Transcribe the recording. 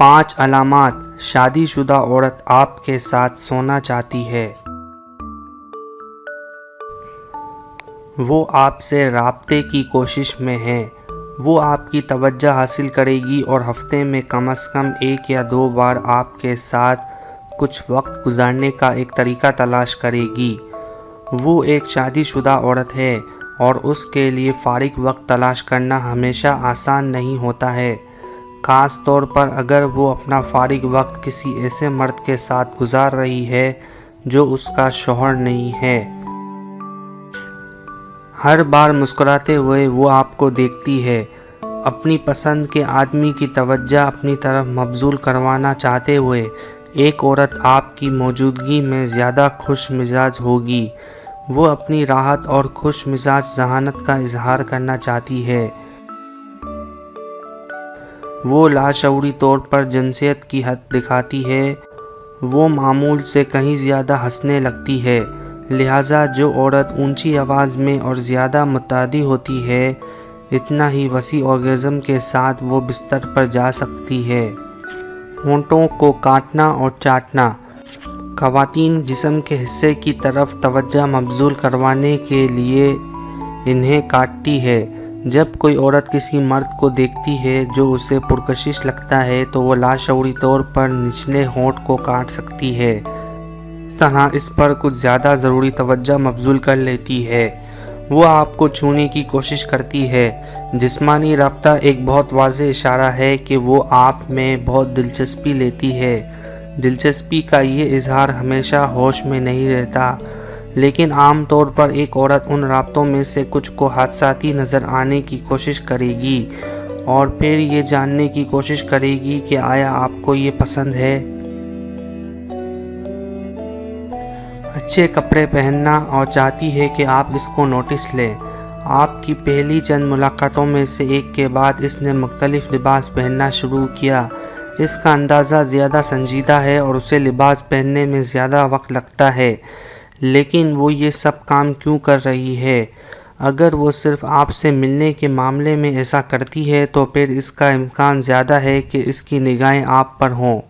5 علامات شادی شدہ عورت آپ کے ساتھ سونا چاہتی ہے۔ وہ آپ سے رابطے کی کوشش میں ہے۔ وہ آپ کی توجہ حاصل کرے گی اور ہفتے میں کم از کم 1 یا 2 بار آپ کے ساتھ کچھ وقت گزارنے کا ایک طریقہ تلاش کرے گی۔ وہ ایک شادی شدہ عورت ہے اور اس کے لیے فارغ وقت تلاش کرنا ہمیشہ آسان نہیں ہوتا ہے، خاص طور پر اگر وہ اپنا فارغ وقت کسی ایسے مرد کے ساتھ گزار رہی ہے جو اس کا شوہر نہیں ہے۔ ہر بار مسکراتے ہوئے وہ آپ کو دیکھتی ہے، اپنی پسند کے آدمی کی توجہ اپنی طرف مبذول کروانا چاہتے ہوئے۔ ایک عورت آپ کی موجودگی میں زیادہ خوش مزاج ہوگی۔ وہ اپنی راحت اور خوش مزاج ذہانت کا اظہار کرنا چاہتی ہے۔ وہ لاشعوری طور پر جنسیت کی حد دکھاتی ہے۔ وہ معمول سے کہیں زیادہ ہنسنے لگتی ہے، لہٰذا جو عورت اونچی آواز میں اور زیادہ متعدی ہوتی ہے، اتنا ہی وسیع اورگزم کے ساتھ وہ بستر پر جا سکتی ہے۔ ہونٹوں کو کاٹنا اور چاٹنا۔ خواتین جسم کے حصے کی طرف توجہ مبذول کروانے کے لیے انہیں کاٹتی ہے۔ جب کوئی عورت کسی مرد کو دیکھتی ہے جو اسے پرکشش لگتا ہے تو وہ لاشعوری طور پر نچلے ہونٹ کو کاٹ سکتی ہے، اس طرح اس پر کچھ زیادہ ضروری توجہ مبذول کر لیتی ہے۔ وہ آپ کو چھونے کی کوشش کرتی ہے۔ جسمانی رابطہ ایک بہت واضح اشارہ ہے کہ وہ آپ میں بہت دلچسپی لیتی ہے۔ دلچسپی کا یہ اظہار ہمیشہ ہوش میں نہیں رہتا، لیکن عام طور پر ایک عورت ان رابطوں میں سے کچھ کو حادثاتی نظر آنے کی کوشش کرے گی اور پھر یہ جاننے کی کوشش کرے گی کہ آیا آپ کو یہ پسند ہے۔ اچھے کپڑے پہننا اور چاہتی ہے کہ آپ اس کو نوٹس لیں۔ آپ کی پہلی چند ملاقاتوں میں سے ایک کے بعد اس نے مختلف لباس پہننا شروع کیا۔ اس کا اندازہ زیادہ سنجیدہ ہے اور اسے لباس پہننے میں زیادہ وقت لگتا ہے، لیکن وہ یہ سب کام کیوں کر رہی ہے؟ اگر وہ صرف آپ سے ملنے کے معاملے میں ایسا کرتی ہے تو پھر اس کا امکان زیادہ ہے کہ اس کی نگاہیں آپ پر ہوں۔